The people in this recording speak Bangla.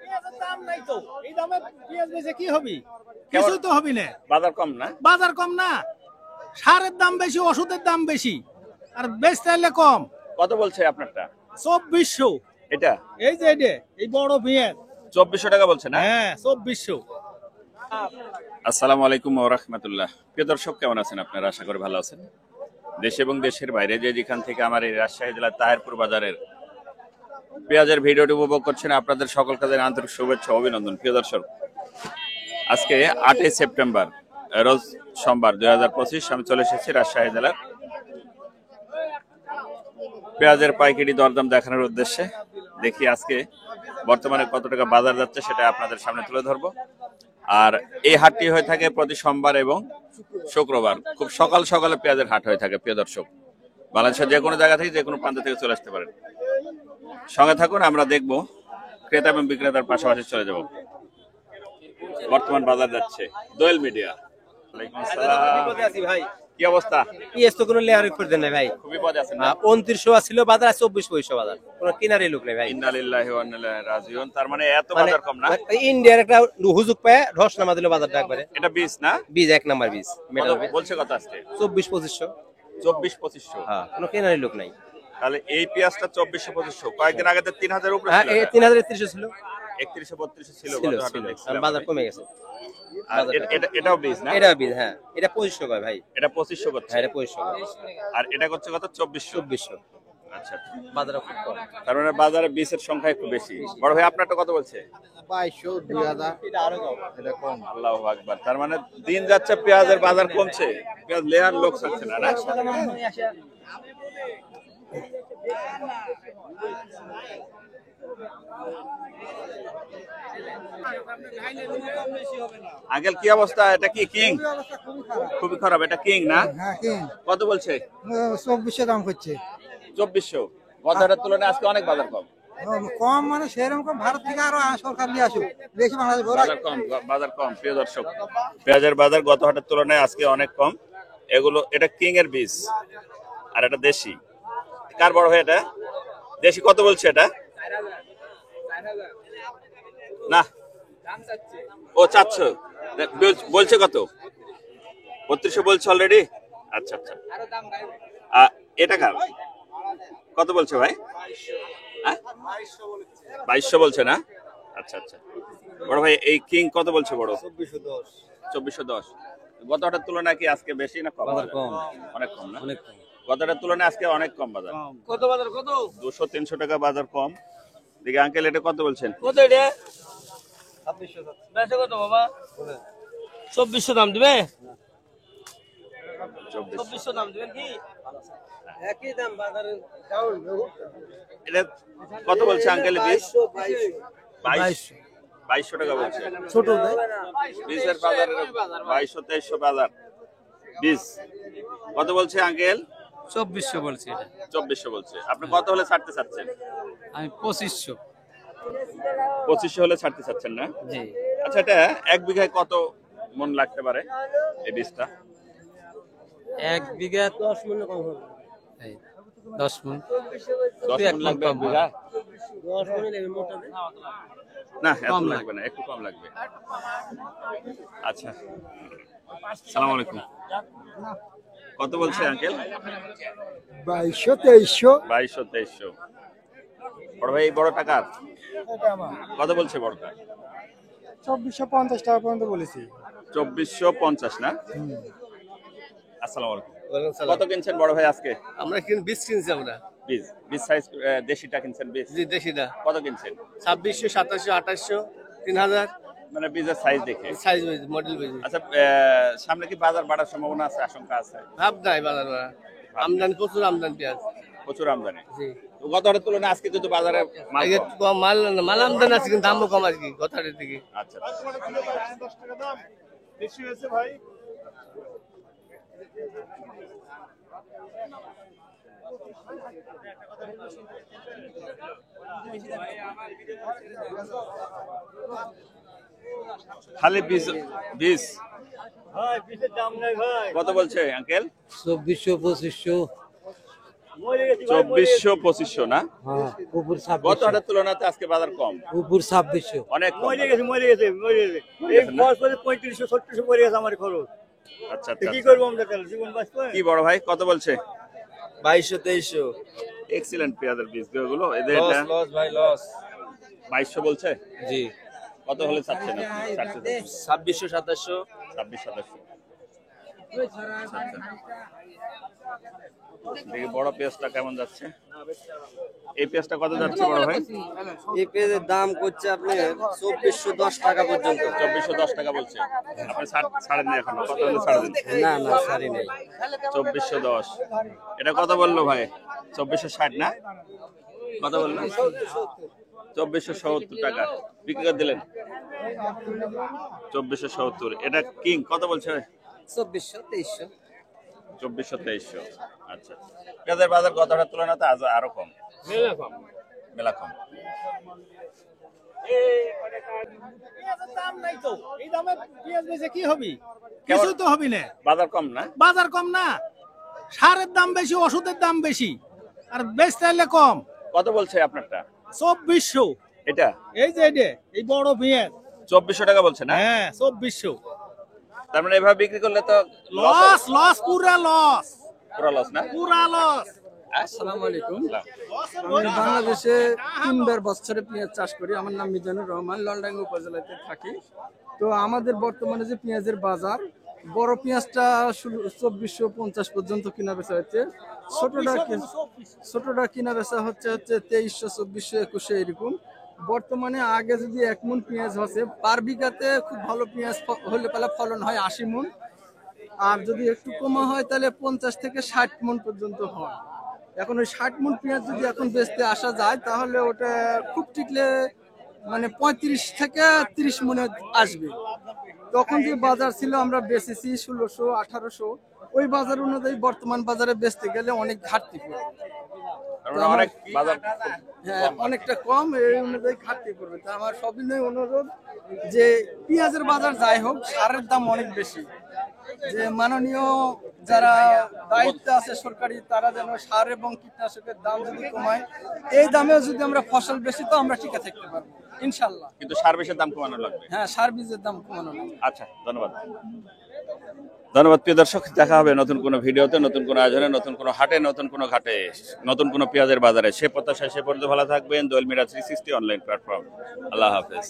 পেঁয়াজের দাম নাই তো, এই দামে পেঁয়াজ বেচে কি হবে? কিছুই তো হবে না। বাজার কম না? বাজার কম না, সারের দাম বেশি, ওষুধের দাম বেশি, আর বেচতে হলে কম। কত বলছে আপনারটা? 2400। এটা এই যে এটা, এই বড় পেঁয়াজ 2400 টাকা বলছে না? হ্যাঁ 2400। আসসালামু আলাইকুম ওয়া রাহমাতুল্লাহ। প্রিয় দর্শক, কেমন আছেন আপনারা? আশা করি ভালো আছেন। দেশ এবং দেশের বাইরে যে যেখান থেকে আমার এই রাজশাহী জেলার তাহেরপুর বাজারের পেঁয়াজের ভিডিওটি উপভোগ করছেন, আপনাদের সকল কাজের আন্তরিক শুভেচ্ছা অভিনন্দন। প্রিয় দর্শক, আজকে 8 সেপ্টেম্বর, রোজ সোমবার 2025, আমি চলে এসেছি রাজশাহী জেলার পেঁয়াজের পাইকারি দরদাম দেখানোর উদ্দেশ্যে। দেখি আজকে বর্তমানে কত টাকা বাজার যাচ্ছে সেটা আপনাদের সামনে তুলে ধরবো। আর এই হাটটি হয়ে থাকে প্রতি সোমবার এবং শুক্রবার। খুব সকাল সকালে পেঁয়াজের হাট হয়ে থাকে। প্রিয় দর্শক, বাংলাদেশের যে কোনো জায়গা থেকে, যে কোনো প্রান্ত থেকে চলে আসতে পারেন। সঙ্গে থাকুন, আমরা দেখব ক্রেতা এবং বিক্রেতার পাশাপাশি চলে যাব। বর্তমান বাজার যাচ্ছে দোয়েল মিডিয়া। ওয়ালাইকুম আসসালাম। ভাই কি অবস্থা? পিএস তো কোনো লেয়ার করে দেন ভাই। খুবই পদে আছেন না? 2900 ছিল বাজার, 2400 বাজার, কোনো কিনারে লোক নেই ভাই। ইন্না লিল্লাহি ওয়া ইন্না ইলাইহি রাজিউন। তার মানে এত বাজার কম না? ইন্ডিয়ার একটা হুজুক পায় রস নামা দিল বাজারটা একবারে। এটা বীজ না? বীজ এক নাম্বার বীজ মেটাল বীজ। বলছে কত আজকে? 24-2500। 24-2500। হ্যাঁ, কোনো কিনারে লোক নাই। তাহলে এই পেঁয়াজটা 2400-2500। কয়েকদিন আগে তো 3000 উপরে হ্যাঁ, ছিল। এই 3300 ছিল। 3132 ছিল ছিল গত হাটে ছিল। দেখছিলাম। বাজার কমে গেছে। আর এটাও বীজ না? এটা বীজ, হ্যাঁ। এটা 2500 কয় ভাই। এটা 2500 করছে। হ্যাঁ, এটা 2500 কয়। আর এটা করছে কত? 2400। 2400। আচ্ছা, বাজার খুব কম। তার মানে বাজারে বীজের সংখ্যা একটু বেশি। বড় ভাই আপনারটা কত বলছে? 2200 2000 এটা আরো কম। এটা কম। আল্লাহু আকবার। তার মানে দিন যাচ্ছে পেঁয়াজের বাজার কমছে, পেঁয়াজ লেয়ার লোক থাকছে না। না আঙ্কেল, কি অবস্থা? এটা কি কিং? খুবই খারাপ। এটা কিং না? হ্যাঁ কি কত বলছে? 2400 দাম করছে। 2400। গত হাটের তুলনায় আজকে অনেক বাজার কম। কম মানে সেরকম কম, ভারত থেকে আরো সরকার নিয়ে আসুক, বেশি বাংলাদেশ বাজার কম, বাজার কম। প্রিয় দর্শক, পেঁয়াজের বাজার গত হাটের তুলনায় আজকে অনেক কম। এগুলো, এটা কিং এর বীজ আর এটা দেশি। কার বড় ভাই? এটা দেশি। কত বলছে এটা? না, ও 400 বলছে। কত? 3200 বলছে অলরেডি। আচ্ছা আচ্ছা। এটা কার? কত বলছে ভাই? 2200 বলছে না? আচ্ছা আচ্ছা। বড় ভাই, এই কিং কত বলছে? বড় 2410। গত হাটের তুলনায় কি আজকে বেশি না কম? কম, অনেক কম না? অনেক কম। গত হাটের তুলনায় আজকে অনেক কম বাজার। কত বাজার কত? 200-300 টাকা বাজার কম। দেখি আঙ্কেল, এটা কত বলছেন? কত এটা? 2600। বেচে কত বাবা? 2400 দাম দিবে? 2400 দাম দিবেন কি? একই দাম বাজারে ডাউন। এটা কত বলছে আঙ্কেল? 2200 টাকা বলছে। ছোট বীজের বাজার 2200-2300 বাজার বীজ। কত বলছে আঙ্কেল? 2400 বলছি এটা। 2400 বলছে। আপনি কত হলে ছাড়তে চাচ্ছেন? আমি 2500। 2500 হলে ছাড়তে চাচ্ছেন না? জি। আচ্ছা, এটা এক বিঘায় কত মন লাগতে পারে এই বীজটা? এক বিঘা 10 মণ কম হবে। 10 মণ। 10 মণ লাগবে এক বিঘা? 10 মণ লাগবে মোটা দে। না, এত লাগবে না, একটু কম লাগবে। আচ্ছা, আসসালামু আলাইকুম। কত বলছে আঙ্কেল? 2200 2200-2300। বড় ভাই, এই বড় টাকার কত বলছে? বড়টা 2450 টাকা পর্যন্ত বলেছি। 2450 না? আসসালামু আলাইকুম। কত কিনছেন বড় ভাই আজকে? আমরা কিন্তু 20 কিনছি আমরা। বীজ সাইজ দেশিটা কিনছেন? বীজ জি, দেশিটা। কত কিনছেন? 2600, 2700, 2800, 3000 মানে বীজের সাইজ দেখে। Size wise, model wise. আচ্ছা, সামনে কি বাজার বাড়ার সম্ভাবনা আছে, আশঙ্কা আছে? ভাব নাই বাজার বাড়া। আমদানি প্রচুর, আমদানি পেঁয়াজ। প্রচুর আমদানি। জি। তো গত হাটের তুলনায় আজকে কিন্তু বাজারে মাল আগে কম। তো মাল আমদানি আছে কিন্তু দামও কম আজকে কথাটার থেকে। আচ্ছা আচ্ছা। বেশি হয়েছে ভাই। খালি বীজ বীজ ভাই বীজের দাম নাই ভাই। কত বলছে আঙ্কেল? 2400, 2500। 2400-2500 না? হ্যাঁ উপর গত হাটের তুলনাতে আজকে বাজার কম, উপর 2600। অনেক কম। মরে গেছে এই খরচ করে 3500-3600 পড়ে গেছে আমার খরচ। আচ্ছা আচ্ছা, কি করবো আমরা তাহলে, জীবন বাঁচবে? কি বড় ভাই কত বলছে? 2200-2300। এক্সিলেন্ট পেঁয়াজের বীজ গুলো এদের লস এটা লস ভাই লস। 2200 বলছে। জি কত হলে চাচ্ছেন? 2600-2700। 26-27। দেখি বড় পেঁয়াজটা কেমন যাচ্ছে। এই পেঁয়াজটা কত যাচ্ছে বড় ভাই? এই পেঁয়াজের দাম করছে আপনি 2410 টাকা পর্যন্ত। 2410 টাকা বলছে। আপনি ছাড়েন না এখন, কত হলে ছাড়বেন? না না সারি নেই। 2410। এটা কত বললো ভাই? 2460 না? কত বললো? 2470 টাকা বিক্রি করে দিলেন। 2470। এটা কিং কত বলছে? 2400-2300। 2400-2300। আচ্ছা, পেঁয়াজের বাজার গত হাটের তুলনাতে আজ আরো কম, মেলা কম। পেঁয়াজের দাম নাই তো, এই দামে পেঁয়াজ বেচে কি হবি? কিছু তো হবি না। বাজার কম না? বাজার কম না, সারের দাম বেশি, ওষুধের দাম বেশি, আর বেচতে হলে কম। কত বলছে আপনারটা? 2400। এটা এই যে এটা, এই বড় পেঁয়াজ। 2400 টাকা বলছে না? হ্যাঁ 2400। তার মানে এভাবে বিক্রি করলে তো লস লস, পুরা লস, পুরো লস না? পুরা লস। আসসালামু আলাইকুম। আমি বাংলাদেশে 3 বছরে পেঁয়াজ চাষ করি। আমার নাম মিজানুর রহমান, ললডাঙ্গা উপজেলাতে থাকি। তো আমাদের বর্তমানে যে পেঁয়াজের বাজার, বড় পেঁয়াজটা 2450 পর্যন্ত কিনা বেচা হচ্ছে। ছোটটা কিনা বেচা হচ্ছে 2300, 2400, 2100 এরকম। বর্তমানে আগে যদি 1 মণ পেঁয়াজ হচ্ছে, পার বিঘাতে খুব ভালো পেঁয়াজ হলে পেলে ফলন হয় 80 মণ। আর যদি একটু কমা হয় তাহলে 50 থেকে 60 মণ পর্যন্ত হয়। এখন ওই 60 মণ পেঁয়াজ যদি এখন বেচতে আসা যায়, তাহলে ওটা খুব টিকলে মানে 35 থেকে 30 মণে আসবে। তখন যে বাজার ছিল আমরা বেচেছি 1600, 1800, ওই বাজার অনুযায়ী বর্তমান বাজারে বেচতে গেলে অনেক ঘাটতি পড়বে। তার মানে অনেক বাজার হ্যাঁ অনেকটা কম, এই অনুযায়ী ঘাটতি পড়বে। তা আমার সবিনয় অনুরোধ যে পেঁয়াজের বাজার যাই হোক, সারের দাম অনেক বেশি। যে মাননীয় যারা দায়িত্ব আছে সরকারি, তারা যেন সার এবং কীটনাশকের দাম যদি কমায়, এই দামেও যদি আমরা ফসল বেশি তো আমরা টিকে থাকতে পারবো ইনশাল্লাহ। কিন্তু সার্ভিসের দাম কমানো লাগবে। হ্যাঁ সার বীজের দাম কমানো লাগবে। আচ্ছা, ধন্যবাদ। ধন্যবাদ প্রিয় দর্শক, দেখা হবে নতুন কোনো ভিডিওতে, নতুন কোনো আয়োজনে, নতুন কোনো হাটে, নতুন কোনো ঘাটে, নতুন কোনো পেঁয়াজের বাজারে। সে প্রত্যাশায় সে পর্যন্ত ভালো থাকবেন। দোয়েল মিডিয়া 360 অনলাইন প্ল্যাটফর্ম। আল্লাহ হাফেজ।